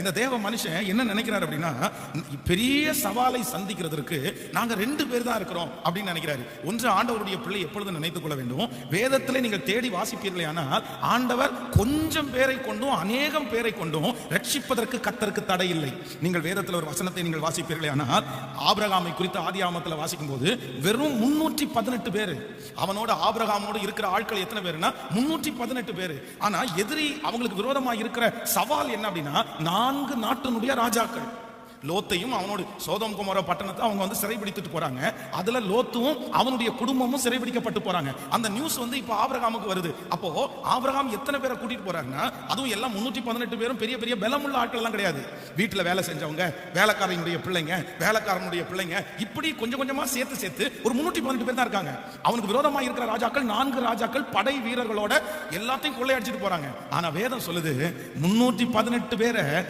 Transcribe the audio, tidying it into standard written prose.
இந்த தேவ மனுஷன் என்ன நினைக்கிறார் அப்படின்னா, பெரிய சவாலை சந்திக்கிறதுக்கு நாங்க 2 பேர் தான் இருக்கிறோம் அப்படின்னு நினைக்கிறாரு. ஒன்று, ஆண்டவருடைய பிள்ளை எப்பொழுதும் நினைத்துக் கொள்ள வேண்டும், வேதத்திலே நீங்கள் தேடி வாசிப்பீர்களே ஆனால் ஆண்டவர் கொஞ்சம் பேரை கொண்டும் அநேகம் பேரை கொண்டும் ரட்சிப்பதற்கு கர்த்தருக்கு தடை இல்லை. நீங்கள் வேதத்தில் ஒரு வசனத்தை நீங்கள் வாசிப்பீர்களே ஆனால், ஆபிரகாமை குறித்து ஆதியாகமத்தில் வாசிக்கும் போது வெறும் 318 பேர், அவனோட ஆபிரகாமோடு இருக்கிற ஆட்கள் எத்தனை பேருன்னா 318 பேர். ஆனா எதிரி அவங்களுக்கு விரோதமா இருக்கிற சவால் என்ன அப்படின்னா 4 நாட்டினுடைய ராஜாக்கள். லோத்தையும் அவனோட சோதோம் குமோரா பட்டணத்தை அவங்க வந்து சிறைபிடித்துட்டு போறாங்க. அதுல லோத்தும் அவனுடைய குடும்பமும் சிறைபிடிக்கப்பட்டு போறாங்க. அந்த நியூஸ் வந்து இப்ப ஆபிரகாமுக்கு வருது. அப்போ ஆபிரகாம் எத்தனை பேரை கூட்டிட்டு போறாருன்னா, அதுவும் எல்லாம் 318 பேரும் பெரிய பெரிய பலமுள்ள ஆட்கள் எல்லாம் கிடையாது. வீட்டுல வேலை செஞ்சவங்க, வேலைக்காரனுடைய பிள்ளைங்க, வேலைக்காரனுடைய பிள்ளைங்க, இப்படி கொஞ்சம் கொஞ்சமா சேர்த்து ஒரு 318 பேர் தான் இருக்காங்க. அவனுக்கு விரோதமா இருக்கிற ராஜாக்கள் 4 ராஜாக்கள் படை வீரர்களோட எல்லாத்தையும் கொள்ளையடிச்சிட்டு போறாங்க. ஆனா வேதம் சொல்லுது 318 பேரை